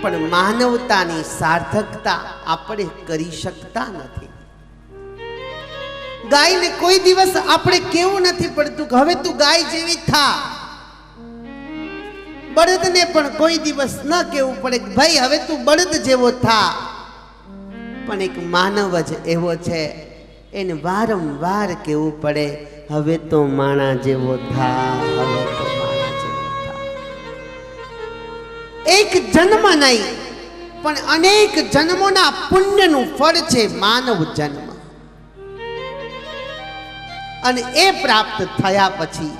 પણ માનવતાની સાર્થકતા આપણે કરી શકતા નથી. ગાયને કોઈ દિવસ આપણે કેવું નથી પડતું કે હવે તું ગાય જેવી થા. બળદને પણ કોઈ દિવસ ન કેવું પડે કે ભાઈ હવે તું બળદ જેવો થા. પણ એક માનવ જ એવો છે, એને વારંવાર કેવું પડે હવે તો માણા જેવો થા, હવે તો માણા જેવો થા. એક જન્મ નહીં પણ અનેક જન્મોના પુણ્યનું ફળ છે માનવ જન્મ. અને એ પ્રાપ્ત થયા પછી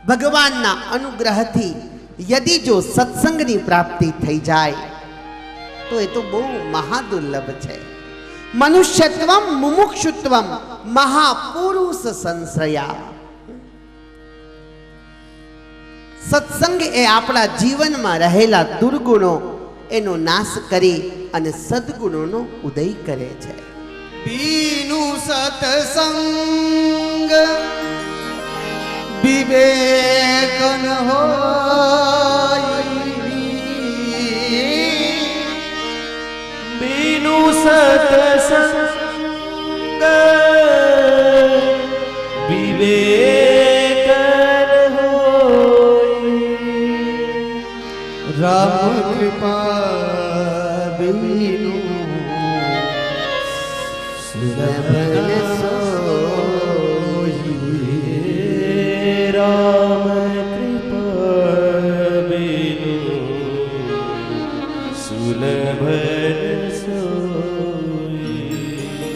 ભગવાનના અનુગ્રહથી યદિ જો સત્સંગની પ્રાપ્તિ થઈ જાય તો એ તો બહુ મહાદુર્લભ છે. મનુષ્યત્વમ મુમુક્ષુત્વમ મહાપુરુષ સંશ્રયા. સત્સંગ એ આપણા જીવનમાં રહેલા દુર્ગુણો એનો નાશ કરી અને સદગુણોનો ઉદય કરે છે. બીનુ સત્સંગ વિવેક ન હોય, બીનુ સત્સંગ વિવેક ન હોય, રામ કૃપા બીનુ સુલભન સોઈ, રામ કૃપા બીનુ સુલભન સોઈ.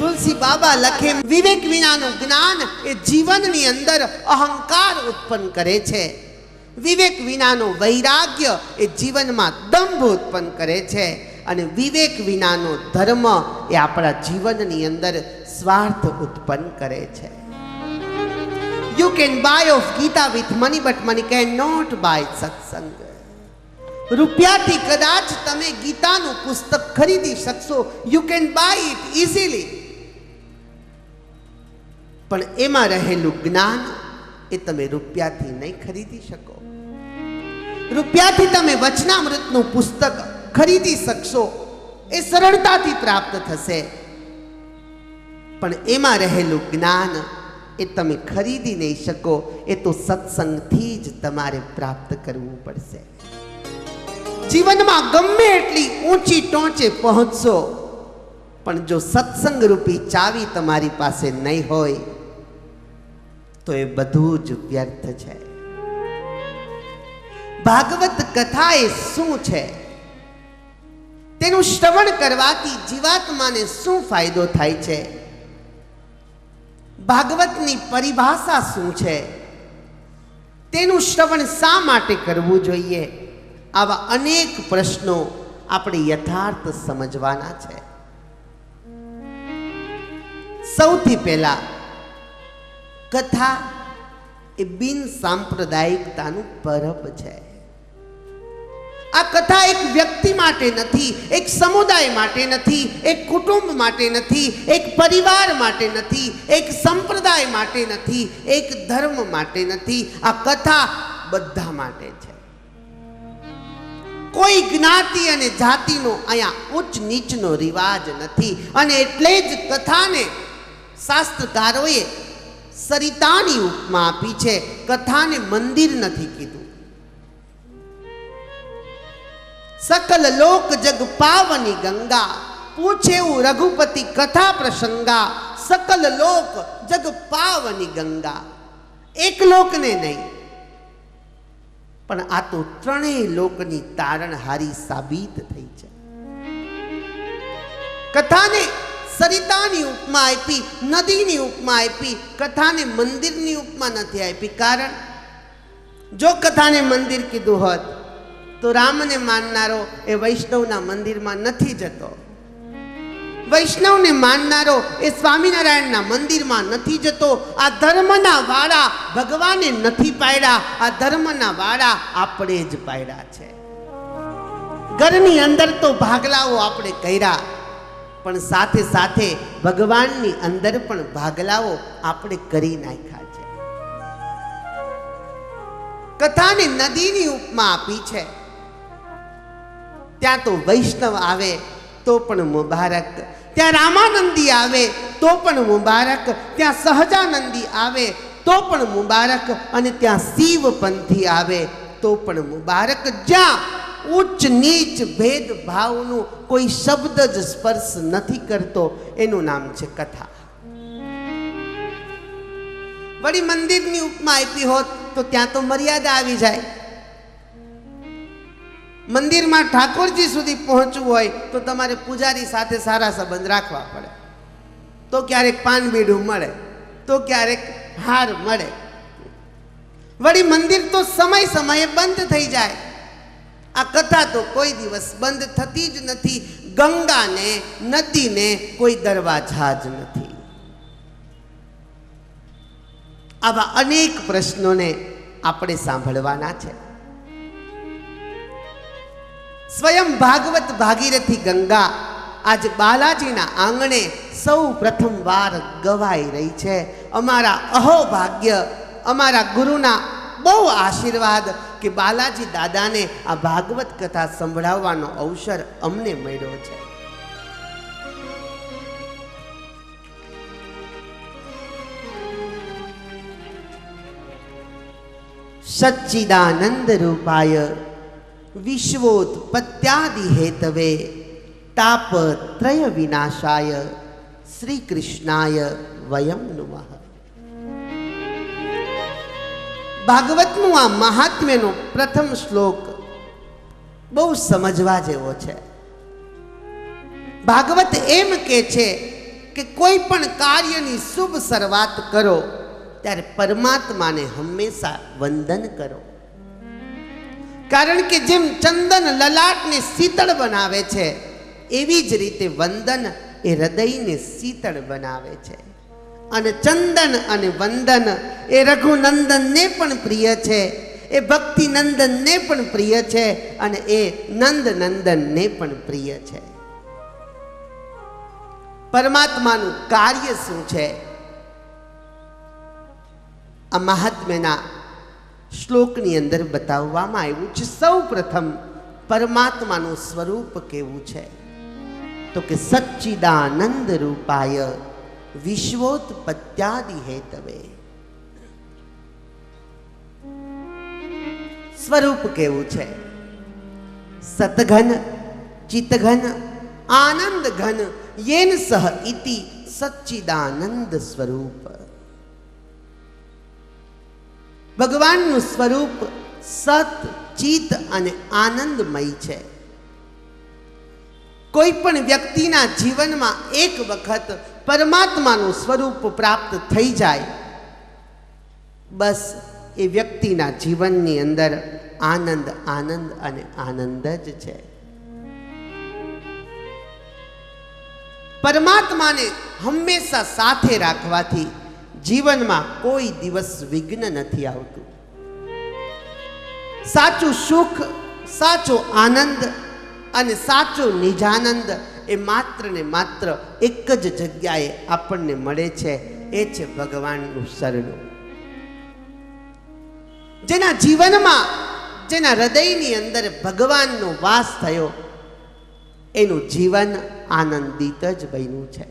તુલસી બાબા લખે વિવેક વિનાનું જ્ઞાન એ જીવનની અંદર અહંકાર ઉત્પન્ન કરે છે. વિવેક વિનાનો વૈરાગ્ય એ જીવનમાં દંભ ઉત્પન્ન કરે છે. અને વિવેક વિનાનો ધર્મ એ આપણા જીવનની અંદર સ્વાર્થ ઉત્પન્ન કરે છે. You can buy of Gita with money but money can not buy satsang. રૂપિયાથી કદાચ તમે ગીતાનું પુસ્તક ખરીદી શકશો, you can buy it easily, પણ એમાં રહેલું જ્ઞાન એ તમે રૂપિયાથી નહીં ખરીદી શકો. રૂપિયાથી તમે વચનામૃતનું પુસ્તક ખરીદી શકશો, એ સરળતાથી પ્રાપ્ત થશે, પણ એમાં રહેલું જ્ઞાન એ તમે ખરીદી નહીં શકો. એ તો સત્સંગથી જ તમારે પ્રાપ્ત કરવું પડશે. જીવનમાં ગમે એટલી ઊંચી ટોચે પહોંચશો, પણ જો સત્સંગ રૂપી ચાવી તમારી પાસે નહીં હોય તો એ બધું જ વ્યર્થ છે. ભાગવત કથા એ શું છે? તેનું શ્રવણ કરવાથી જીવાત્માને શું ફાયદો થાય છે? ભાગવતની પરિભાષા શું છે? તેનું શ્રવણ શા માટે કરવું જોઈએ? આવા અનેક પ્રશ્નો આપણે યથાર્થ સમજવાના છે. સૌથી પહેલા કથા એ બિન સાંપ્રદાયિકતાનું પરબ છે. આ કથા એક વ્યક્તિ માટે નથી, એક સમુદાય માટે નથી, એક કુટુંબ માટે નથી, એક પરિવાર માટે નથી, એક સંપ્રદાય માટે નથી, એક ધર્મ માટે નથી. આ કથા બધા માટે છે. કોઈ જ્ઞાતિ અને જાતિનો અહીંયા ઉચ્ચ નીચનો રિવાજ નથી. અને એટલે જ કથાને શાસ્ત્રકારોએ સરિતાની ઉપમા આપી છે. કથાને મંદિર નથી કીધું. સકલ લોક જગ પાવની ગંગા, પૂછેવું રઘુપતિ કથા પ્રસંગા. સકલ લોક જગ પાવની ગંગા. એક લોકને નહીં, પણ આ તો ત્રણેય લોકની તારણહારી સાબિત થઈ છે. કથાને સરિતાની ઉપમા આપી, નદીની ઉપમા આપી, કથાને મંદિરની ઉપમા નથી આપી. કારણ જો કથાને મંદિર કીધું હોત તો રામને માનનારો એ વૈષ્ણવના મંદિરમાં નથી જતો. વૈષ્ણવને માનનારો એ સ્વામિનારાયણના મંદિરમાં નથી જતો. આ ધર્મના વાળા ભગવાને નથી પાડ્યા, આ ધર્મના વાળા આપણે જ પાડ્યા છે. ઘરની અંદર તો ભાગલાઓ આપણે કર્યા, પણ સાથે સાથે ભગવાનની અંદર પણ ભાગલાઓ આપણે કરી નાખ્યા છે. કથાને નદીની ઉપમા આપી છે. ત્યાં તો વૈષ્ણવ આવે તો પણ મુબારક, ત્યાં રામાનંદી આવે તો પણ મુબારક, ત્યાં સહજાનંદી આવે તો પણ મુબારક, અને ત્યાં શિવપંથી આવે તો પણ મુબારક. જ્યાં ઉચ્ચ નીચ ભેદભાવનું કોઈ શબ્દ જ સ્પર્શ નથી કરતો એનું નામ છે કથા. વળી મંદિરની ઉપમા આપી હોત તો ત્યાં તો મર્યાદા આવી જાય. મંદિરમાં ઠાકોરજી સુધી પહોંચવું હોય તો તમારે પૂજારી સાથે સારા સંબંધ રાખવા પડે, તો ક્યારેક પાનબીડું મળે, તો ક્યારેક હાર મળે. વળી મંદિર તો સમય સમયે બંધ થઈ જાય. આ કથા તો કોઈ દિવસ બંધ થતી જ નથી. ગંગાને, નદીને કોઈ દરવાજા જ નથી. આવા અનેક પ્રશ્નોને આપણે સાંભળવાના છે. સ્વયં ભાગવત ભાગીરથી ગંગા આજ બાલાજીના આંગણે સૌ પ્રથમવાર ગવાઈ રહી છે. અમારા અહોભાગ્ય, અમારા ગુરુના બહુ આશીર્વાદ કે બાલાજી દાદાને આ ભાગવત કથા સંભળાવવાનો અવસર અમને મળ્યો છે. સચ્ચિદાનંદ રૂપાય વિશ્વોત્પત્યાદિ હેતવે તાપત્રય વિનાશાય શ્રી કૃષ્ણાય વયમ નમઃ. ભાગવતનું આ મહાત્મ્યનો પ્રથમ શ્લોક બહુ સમજવા જેવો છે. ભાગવત એમ કે છે કે કોઈ પણ કાર્યની શુભ શરૂઆત કરો ત્યારે પરમાત્માને હંમેશા વંદન કરો. કારણ કે જેમ ચંદન લલાટને શીતળ બનાવે છે એવી જ રીતે વંદન એ હૃદયને શીતળ બનાવે છે. અને ચંદન અને વંદન એ રઘુનંદનને પણ પ્રિય છે, એ ભક્તિનંદનને પણ પ્રિય છે, અને એ નંદનંદનને પણ પ્રિય છે. પરમાત્માનું કાર્ય શું છે? આ મહાત્મ્યના શ્લોકની અંદર બતાવવામાં આવ્યું છે. સૌ પ્રથમ પરમાત્માનું સ્વરૂપ કેવું છે? તો કે સચ્ચિદાનંદ રૂપાય વિશ્વોત્પત્યાદિ હેતવે. સ્વરૂપ કેવું છે? સતઘન, ચિતઘન, આનંદ ઘન, યેન સહ ઇતિ સચ્ચિદાનંદ સ્વરૂપ. ભગવાનનું સ્વરૂપ સત, ચિત અને આનંદમય છે. કોઈ પણ વ્યક્તિના જીવનમાં એક વખત પરમાત્માનું સ્વરૂપ પ્રાપ્ત થઈ જાય, બસ એ વ્યક્તિના જીવનની અંદર આનંદ, આનંદ અને આનંદ જ છે. પરમાત્માને હંમેશા સાથે રાખવાથી જીવનમાં કોઈ દિવસ વિઘ્ન નથી આવતું. સાચું સુખ, સાચો આનંદ અને સાચો નિજાનંદ એ માત્ર ને માત્ર એક જ જગ્યાએ આપણને મળે છે. એ છે ભગવાનનું શરણું. જેના જીવનમાં, જેના હૃદયની અંદર ભગવાનનો વાસ થયો એનું જીવન આનંદિત જ બન્યું છે.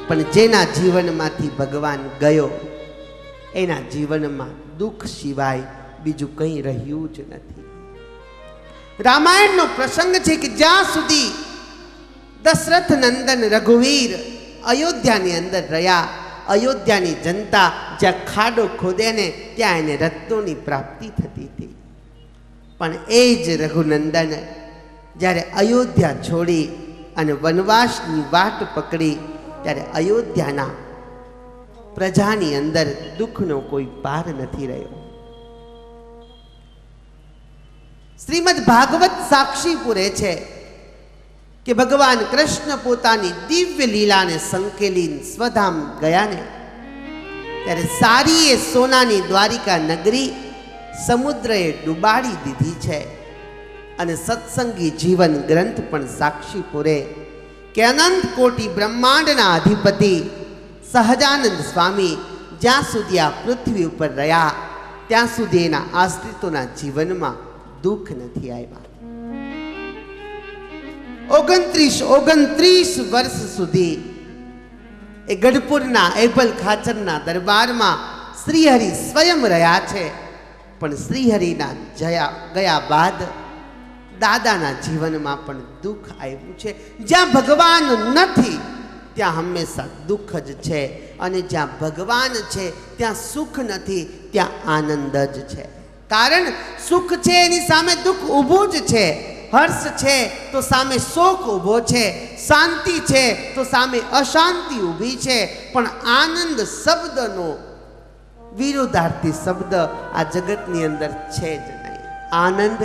પણ જેના જીવનમાંથી ભગવાન ગયો એના જીવનમાં દુઃખ સિવાય બીજું કંઈ રહ્યું જ નથી. રામાયણનો પ્રસંગ છે કે જ્યાં સુધી દશરથ નંદન રઘુવીર અયોધ્યાની અંદર રહ્યા, અયોધ્યાની જનતા જ્યાં ખાડો ખોદે ને ત્યાં એને રત્નોની પ્રાપ્તિ થતી હતી. પણ એ જ રઘુનંદન જ્યારે અયોધ્યા છોડી અને વનવાસની વાટ પકડી ત્યારે અયોધ્યાના પ્રજાની અંદર દુઃખનો કોઈ પાર નથી રહ્યો. શ્રીમદ ભાગવત સાક્ષી પૂરે છે કે ભગવાન કૃષ્ણ પોતાની દિવ્ય લીલાને સંકેલી સ્વધામ ગયા ને ત્યારે સારી એ સોનાની દ્વારિકા નગરી સમુદ્રએ ડૂબાડી દીધી છે. અને સત્સંગી જીવન ગ્રંથ પણ સાક્ષી પૂરે કે અનંત કોટી બ્રહ્માંડના અધિપતિ સહજાનંદ સ્વામી જ્યાં સુધી આ પૃથ્વી ઉપર રહ્યા ત્યાં સુધી એના આશ્રિતોના જીવનમાં દુઃખ નથી આવ્યા. 29 વર્ષ સુધી એ ગઢપુરના એભલ ખાચરના દરબારમાં શ્રીહરિ સ્વયં રહ્યા છે. પણ શ્રીહરિના ગયા બાદ દાદાના જીવનમાં પણ દુઃખ આવ્યું છે. જ્યાં ભગવાન નથી ત્યાં હંમેશા દુઃખ જ છે, અને જ્યાં ભગવાન છે ત્યાં સુખ નથી, ત્યાં આનંદ જ છે. કારણ સુખ છે એની સામે દુઃખ ઊભું જ છે, હર્ષ છે તો સામે શોક ઊભો છે, શાંતિ છે તો સામે અશાંતિ ઊભી છે. પણ આનંદ શબ્દનો વિરુદ્ધાર્થી શબ્દ આ જગતની અંદર છે જ નહીં. આનંદ,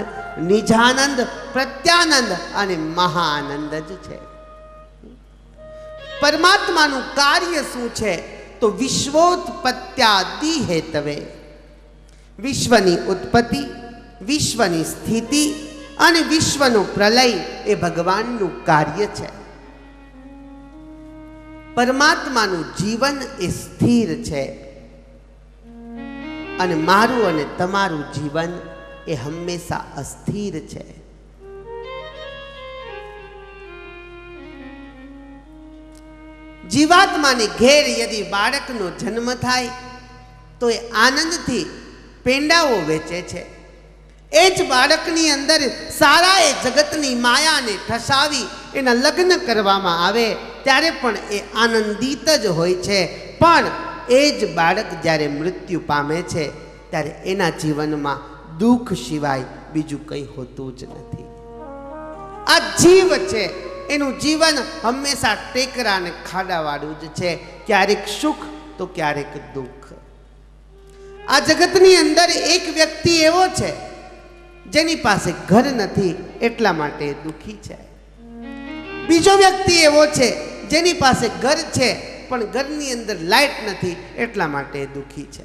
નિજાનંદ, પ્રત્યાનંદ અને મહાઆનંદ જ છે. પરમાત્માનું કાર્ય શું છે? તો વિશ્વોત્પત્યાદિ હેતવે, વિશ્વની ઉત્પત્તિ, વિશ્વની સ્થિતિ અને વિશ્વનો પ્રલય એ ભગવાનનું કાર્ય છે. પરમાત્માનું જીવન એ સ્થિર છે, અને મારું અને તમારું જીવન એ હંમેશા અસ્થિર છે. જીવાત્માને ઘેર યદિ બાળકનો જન્મ થાય તો એ આનંદથી પેંડાઓ વેચે છે. એ જ બાળકની અંદર સારા એ જગતની માયાને ઠસાવી એના લગ્ન કરવામાં આવે ત્યારે પણ એ આનંદિત જ હોય છે. પણ એ જ બાળક જ્યારે મૃત્યુ પામે છે ત્યારે એના જીવનમાં દુઃખ સિવાય બીજું કંઈ હોતું જ નથી. આ જીવ છે, એનું જીવન હંમેશા ટેકરા અને ખાડાવાળું જ છે. ક્યારેક સુખ તો ક્યારેક દુઃખ. આ જગતની અંદર એક વ્યક્તિ એવો છે જેની પાસે ઘર નથી એટલા માટે દુઃખી છે. બીજો વ્યક્તિ એવો છે જેની પાસે ઘર છે પણ ઘરની અંદર લાઈટ નથી એટલા માટે દુઃખી છે.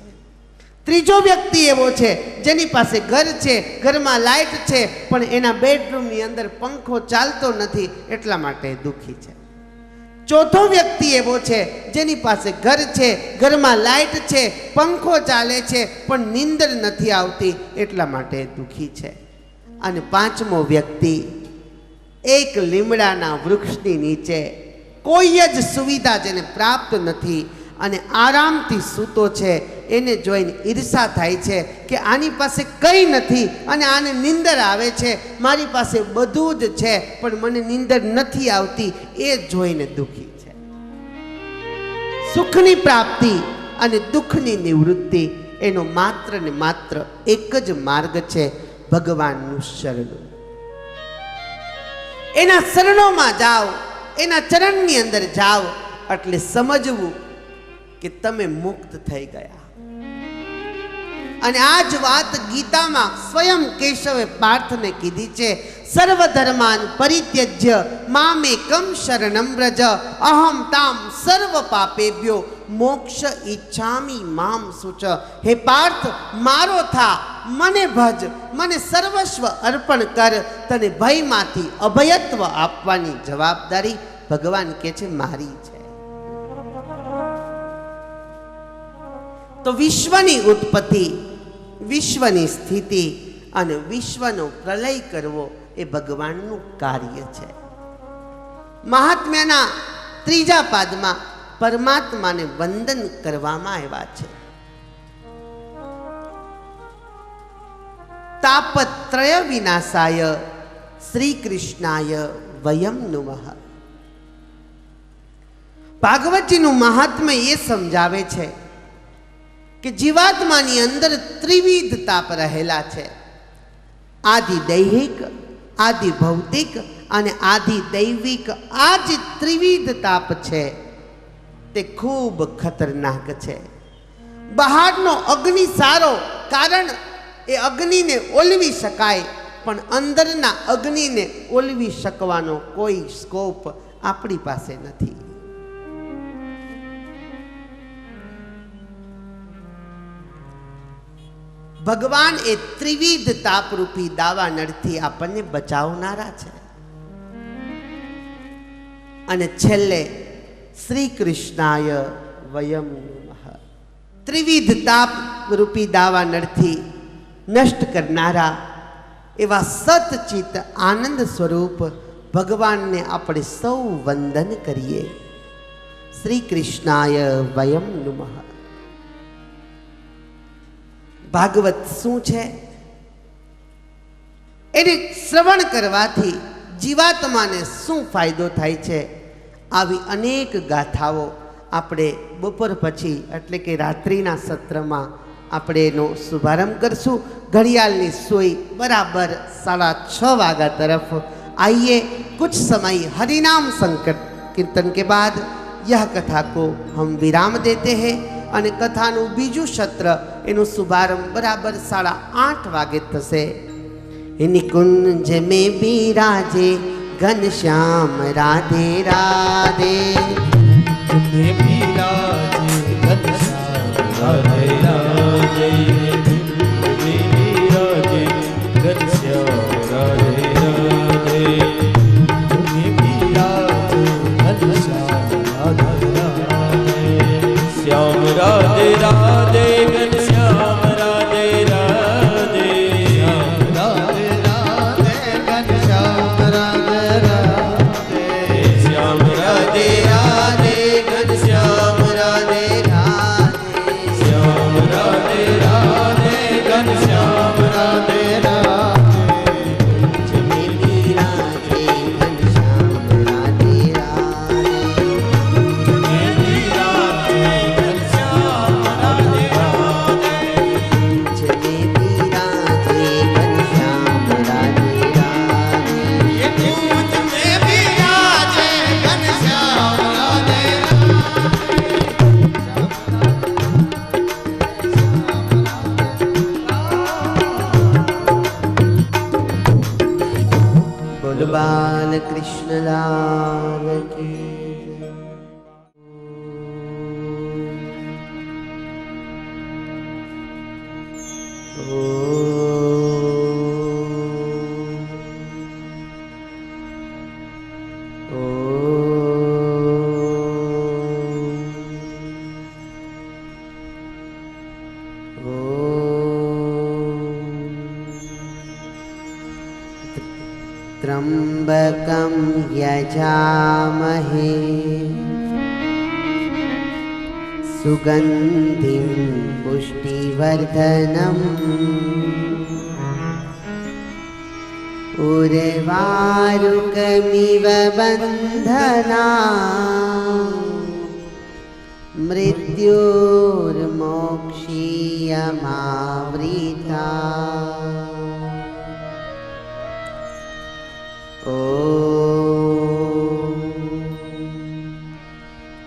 ત્રીજો વ્યક્તિ એવો છે જેની પાસે ઘર છે, ઘરમાં લાઈટ છે, પણ એના બેડરૂમની અંદર પંખો ચાલતો નથી એટલા માટે દુઃખી છે. ચોથો વ્યક્તિ એવો છે જેની પાસે ઘર છે, ઘરમાં લાઈટ છે, પંખો ચાલે છે, પણ નીંદર નથી આવતી એટલા માટે દુઃખી છે. અને પાંચમો વ્યક્તિ એક લીમડાના વૃક્ષની નીચે કોઈ જ સુવિધા જેને પ્રાપ્ત નથી અને આરામથી સૂતો છે. એને જોઈને ઈર્ષા થાય છે કે આની પાસે કંઈ નથી અને આને નીંદર આવે છે, મારી પાસે બધું જ છે પણ મને નીંદર નથી આવતી, એ જોઈને દુઃખી છે. સુખની પ્રાપ્તિ અને દુઃખની નિવૃત્તિ એનો માત્ર ને માત્ર એક જ માર્ગ છે, ભગવાનનું શરણું. એના શરણોમાં જાઓ, એના ચરણની અંદર જાઓ એટલે સમજવું કે તમે મુક્ત થઈ ગયા. અને આ જ વાત ગીતામાં સ્વયં કેશવે પાર્થને કીધી છે, સર્વધર્માન પરિત્યજ્ય મામેકમ શરણમ વ્રજ અહમ તામ સર્વ પાપેભ્યો મોક્ષ ઈચ્છામિ મામ શુચ. હે પાર્થ, મારો થા, મને ભજ, મને સર્વસ્વ અર્પણ કર, તને ભયમાંથી અભયત્વ આપવાની જવાબદારી ભગવાન કહે છે મારી છે. તો વિશ્વની ઉત્પત્તિ, વિશ્વની સ્થિતિ અને વિશ્વનો પ્રલય કરવો એ ભગવાનનું કાર્ય છે. મહાત્મ્યના ત્રીજા પાદમાં પરમાત્માને વંદન કરવામાં આવ્યા છે. તાપત્રય વિનાશાય શ્રી કૃષ્ણાય વયમ નુમઃ. ભાગવતજીનું મહાત્મ્ય એ સમજાવે છે કે જીવાત્માની અંદર ત્રિવિધ તાપ રહેલા છે. આદિ દૈહિક, આદિ ભૌતિક અને આદિ દૈવિક. આ જે ત્રિવિધ તાપ છે તે ખૂબ ખતરનાક છે. બહારનો અગ્નિ સારો, કારણ એ અગ્નિને ઓલવી શકાય, પણ અંદરના અગ્નિને ઓલવી શકવાનો કોઈ સ્કોપ આપણી પાસે નથી. ભગવાન એ ત્રિવિધ તાપરૂપી દાવાનળથી આપણને બચાવનારા છે. અને છેલ્લે શ્રી કૃષ્ણાય વયમ નમઃ. ત્રિવિધ તાપરૂપી દાવાનળથી નષ્ટ કરનારા એવા સતચિત આનંદ સ્વરૂપ ભગવાનને આપણે સૌ વંદન કરીએ. શ્રી કૃષ્ણાય વયમ નમઃ. ભાગવત શું છે? એને શ્રવણ કરવાથી જીવાત્માને શું ફાયદો થાય છે? આવી અનેક ગાથાઓ આપણે બપોર પછી એટલે કે રાત્રિના સત્રમાં આપણે એનો શુભારંભ કરશું. घड़ियाल सोई बराबर 6:30 वागा तरफ. आइए कुछ समय हरिनाम संकट कीर्तन के बाद यह कथा को हम विराम देते हैं અને કથાનું બીજું સત્ર એનો શુભારંભ બરાબર 8:30 વાગે થશે. નિકુંજ में बिराजे घनश्याम राधे राधे. में बिराजे घनश्याम राधे राधे. में बिराजे घनश्याम राधे राधे. में बिराजे घनश्याम राधे राधे. श्याम राधे राधे घनश्याम राधे राधे. श्याम राधे राधे घनश्याम राधे राधे. श्याम राधे राधे घनश्याम राधे राधे. श्याम राधे राधे घनश्याम राधे राधे. में बिराजे घनश्याम राधे राधे. में बिराजे घनश्याम राधे राधे. में बिराजे घनश्याम राधे राधे. ये कूंज में बिराजे घनश्याम राधे बोल बाल कृष्ण लाल की. त्र्यंबकं यजामहे सुगंधिं पुष्टिवर्धनम् उर्वारुकमिव बन्धना मृत्युर्मोक्षीयमावृता.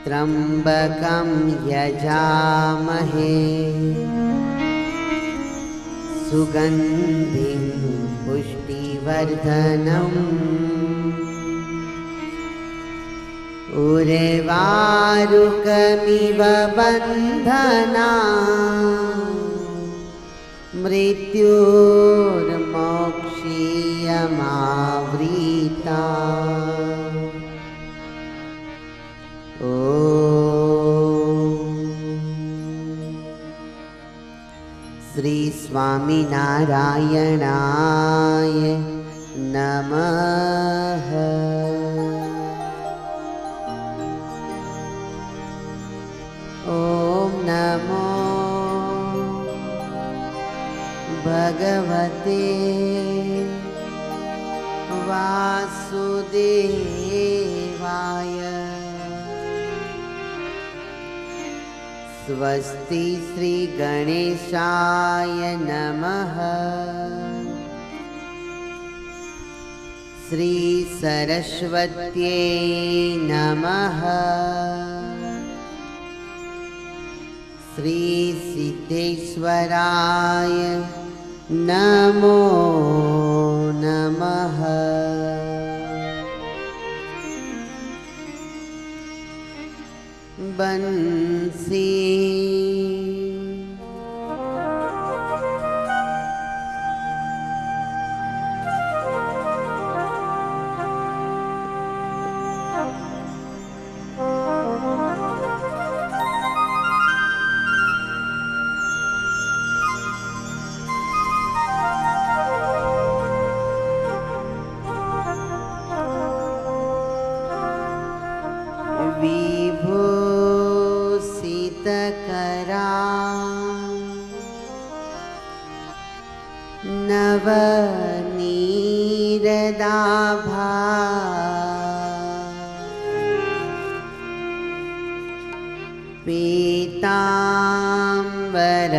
त्र्यंबकं यजामहे सुगंधिं पुष्टिवर्धनम् उर्वारुकमिव बन्धना मृत्युर्मोक्षीयमावृता. श्री स्वामिनारायणाय नमः. ओम नमो भगवते वासुदेवाय. स्वस्ति श्री गणेशाय नमः. श्री सरस्वत्यै नमः. श्री सिद्धेश्वराय नमो नमः. बंसी पीताम्बर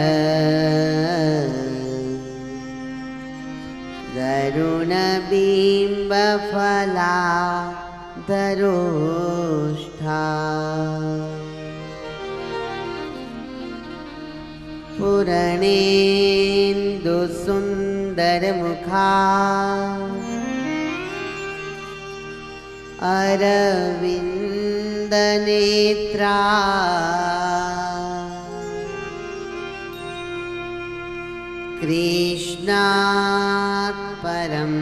दरुणबिम्बफलाधरोष्ठा पूरणेन्दुसुन्दरमुखा अरविन्दनेत्रा कृष्णात् परं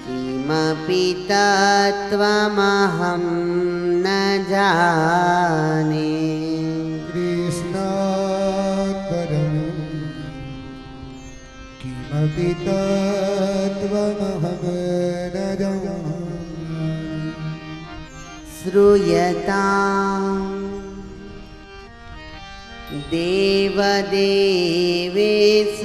किमपि तत्त्वमहं न जाने। कृष्णात् परं किमपि तत्त्वमहं न जाने। श्रूयताम् देवदेवेश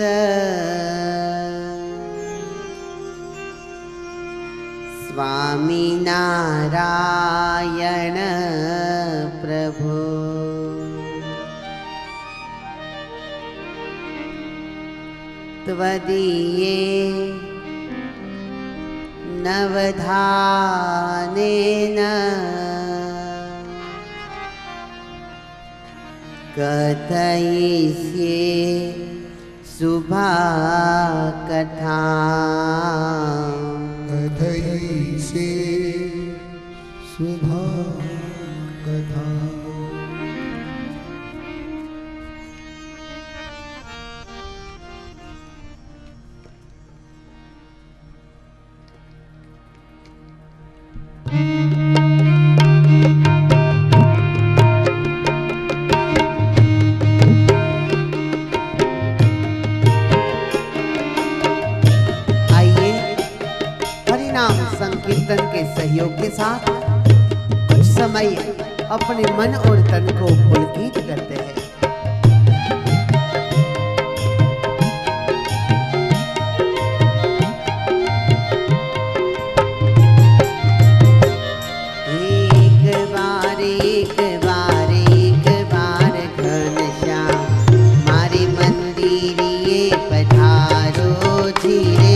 स्वामिनारायण प्रभो। त्वदीये नवधानेन कथयिष्ये शुभा कथा। कथयिष्ये शुभा कथा। संकीर्तन के सहयोग के साथ कुछ समय अपने मन और तन को पुलकित करते हैं। एक बार घनश्याम मारे मंदिरिए पधारो धीरे।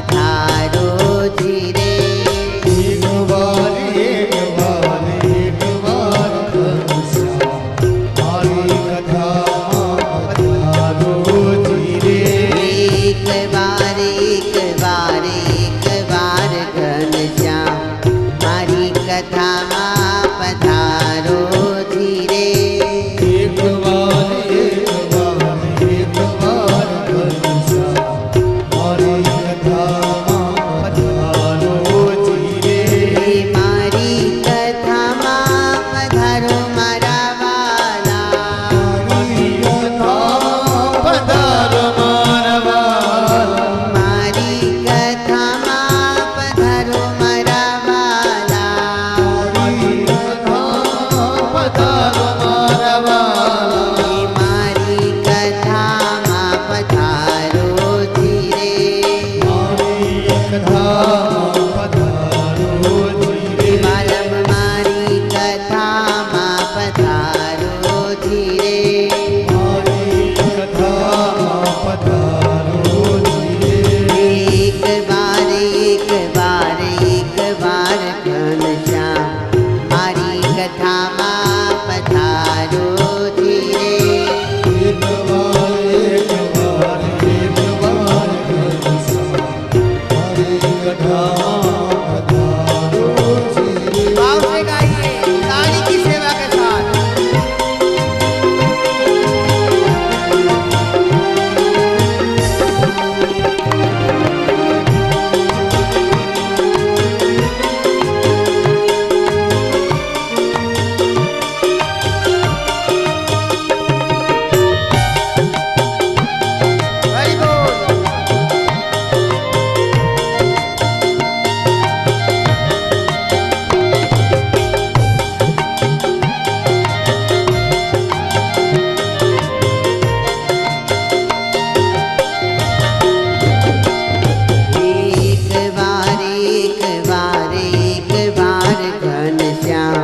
પધારો ધીરે. એક વાર ઘનશ્યામ મારી કથામાં પધારો ધીરે. એક વાર ઘનશ્યામ મારી કથામાં પધારો ધીરે. એક વાર ઘનશ્યામ મારી કથામાં પધારો ધીરે. મારી કથામાં પધારો મારા વાલા. મારી કથામાં પધારો મારા વાલા. મારી કથામાં પધારો મારા વાલા. મારી કથામાં પધારો મારા વાલા. મારી કથામાં પધારો ધીરે. મારી કથામાં પધારો ધીરે. માલમ મારી કથામાં પધારો ધીરે. મારી કથામાં પધારો ધીરે. એક વાર ઘનશ્યામ મારી કથામાં પધારો ધીરે. એક વાર ઘનશ્યામ મારી કથામાં પધારો ધીરે. भाव से गाइए ताली की सेवा के साथ. Very good. एक बार घनश्याम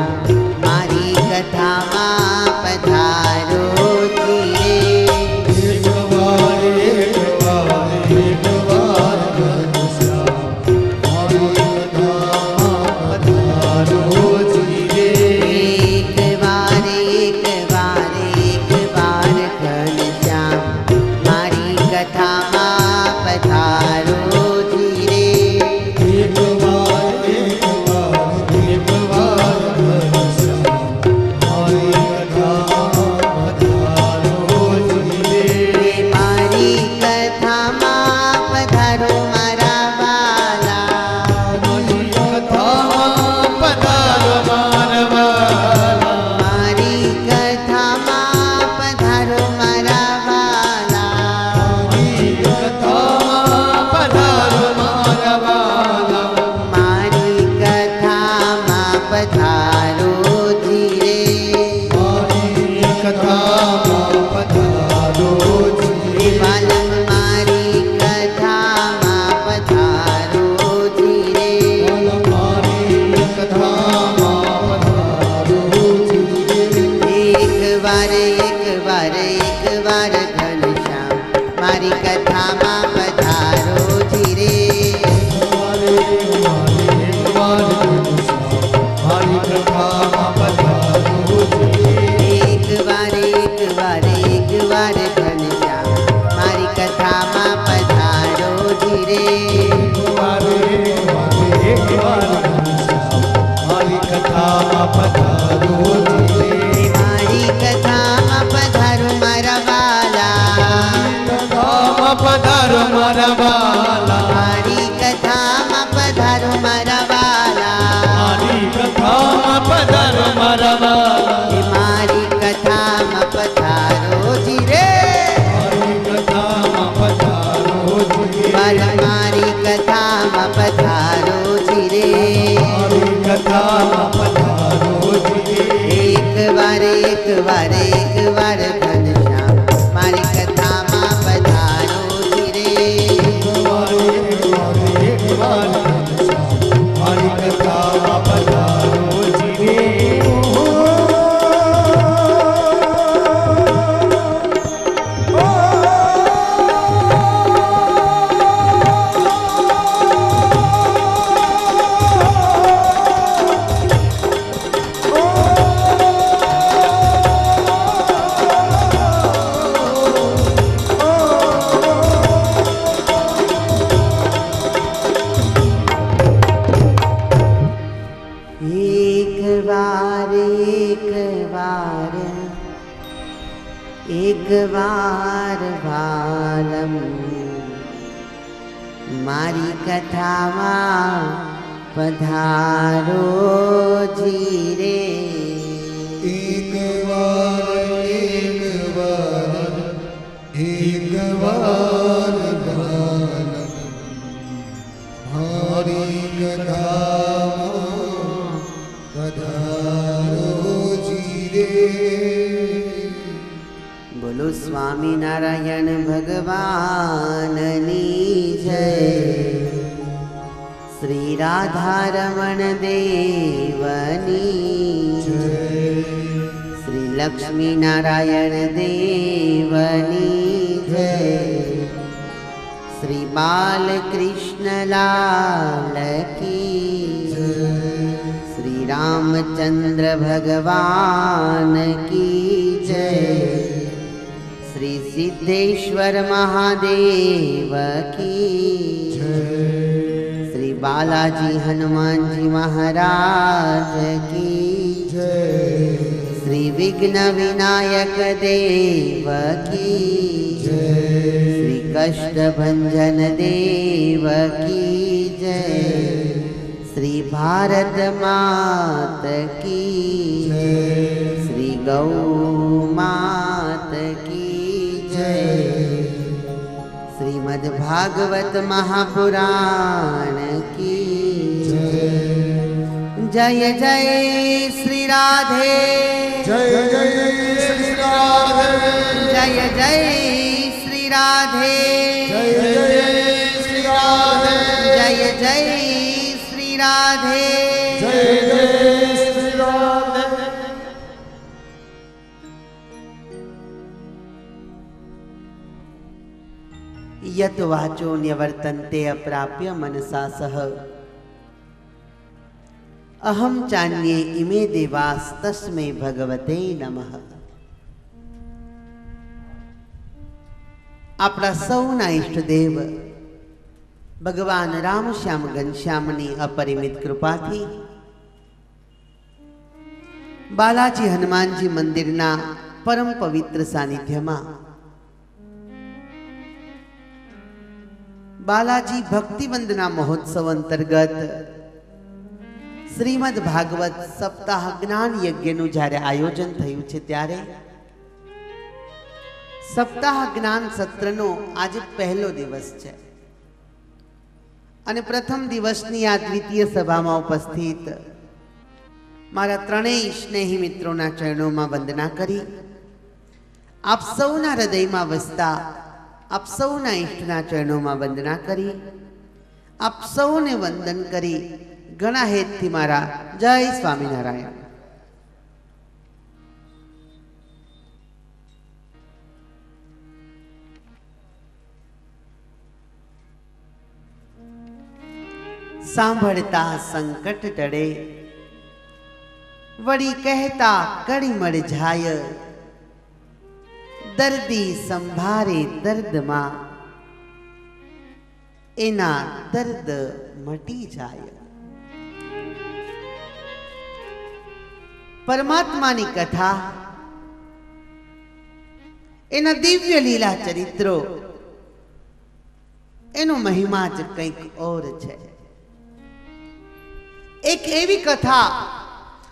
मारी कथाમાં પધારો ધીરે. એક વાર ઘનશ્યામ મારી કથામાં પધારો ધીરે. એક વાર ઘનશ્યામ મારી કથામાં પધારો ધીરે. એક વાર ઘનશ્યામ મારી કથામાં પધારો ધીરે. મારી કથામાં પધારો મારા વાલા. મારી કથામાં પધારો મારા વાલા. મારી કથામાં પધારો મારા વાલા. મારી કથામાં પધારો મારા વાલા. મારી કથામાં પધારો ધીરે. મારી કથામાં પધારો ધીરે. વાલમ મારી કથામાં પધારો ધીરે. મારી કથામાં પધારો ધીરે. એક વાર ઘનશ્યામ મારી કથામાં પધારો ધીરે. એક વાર ઘનશ્યામ મારી કથામાં પધારો ધીરે. એક વાર ઘનશ્યામ મારી કથામાં પધારો ધીરે. એક વાર ઘનશ્યામ મારી કથામાં પધારો ધીરે. મારી કથામાં પધારો મારા વાલા. કથામાં પધારો મારા વાલા. મારી કથામાં પધારો મારા વાલા. મારી કથામાં પધારો મારા વાલા. મારી કથામાં પધારો ધીરે. મારી કથામાં પધારો ધીરે. મારી કથામાં પધારો ધીરે. મારી કથામાં પધારો ધીરે. એક વાર ઘનશ્યામ મારી કથામાં પધારો ધીરે. એક વાર ઘનશ્યામ મારી કથામાં પધારો ધીરે. એક વાર વાલમ મારી કથામાં પધારો જીરે. એક વાર મારી કથામાં પધારો જીરે. બોલો સ્વામિનારાયણ ભગવાનની જય. શ્રી રાધારમણ દેવની જય. શ્રી લક્ષ્મીનારાયણ દેવની જય. શ્રી બાલકૃષ્ણલાલ કી જય. શ્રી રામચંદ્ર ભગવાન કી જય. શ્રી સિદ્ધેશ્વર મહાદેવ કી જય. શ્રી બાલાજી હનુમાનજી મહારાજ કી જય. શ્રી વિઘ્ન વિનાયક દેવ કી જય. શ્રી કષ્ટભંજન દેવ કી જય. શ્રી ભારત માત કી જય. શ્રી ગૌ માત કી જય. શ્રીમદ ભાગવત મહાપુરાણ કી જય. જય જય શ્રી રાધે. જય જય શ્રી રાધે. જય જય શ્રી રાધે. જય જય શ્રી રાધે. જય જય શ્રી રાધે. જય જય શ્રી રાધે. યત વાચો ન્યવર્તન્તે અપ્રાપ્ય મનસા સહ અહમ ચાન્યે ઇમે દેવાસ તસ્મે ભગવતે નમઃ. આપણા સૌના ઈષ્ટદેવ ભગવાન રામશ્યામ ઘનશ્યામની અપરિમિત કૃપાથી બાલાજી હનુમાનજી મંદિરના પરમ પવિત્ર સાનિધ્યમાં બાલાજી ભક્તિ વંદના મહોત્સવ અંતર્ગત શ્રીમદ ભાગવત સપ્તાહ જ્ઞાન યજ્ઞનું જ્યારે આયોજન થયું છે ત્યારે સપ્તાહ જ્ઞાન સત્રનો આજે પહેલો દિવસ છે અને પ્રથમ દિવસની આ દ્વિતીય સભામાં ઉપસ્થિત મારા ત્રણેય સ્નેહી મિત્રોના ચરણોમાં વંદના કરી આપ સૌના હૃદયમાં વસતા આપ સૌના ઈષ્ટના ચરણોમાં વંદના કરી આપ સૌને વંદન કરી ઘણા હેતથી મારા જય સ્વામિનારાયણ. સાંભળતા સંકટ ટળે વળી કહેતા કડી મળ જાય. દર્દી સંભારે દર્દમાં એના દર્દ મટી જાય. પરમાત્માની કથા, એના દિવ્ય લીલા ચરિત્રો, એનો મહિમા જ કંઈક ઓર છે. એક એવી કથા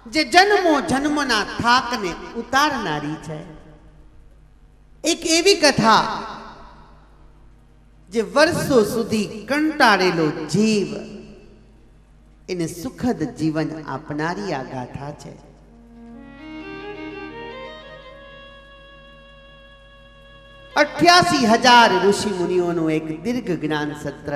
જે જન્મો જન્મના થાકને ઉતારનારી છે. એક એવી કથા જે વર્ષો સુધી કંટાળેલો જીવ એને સુખદ જીવન આપનારી આ ગાથા છે. 88,000 ઋષિ મુનિઓનું એક દીર્ઘ જ્ઞાન સત્ર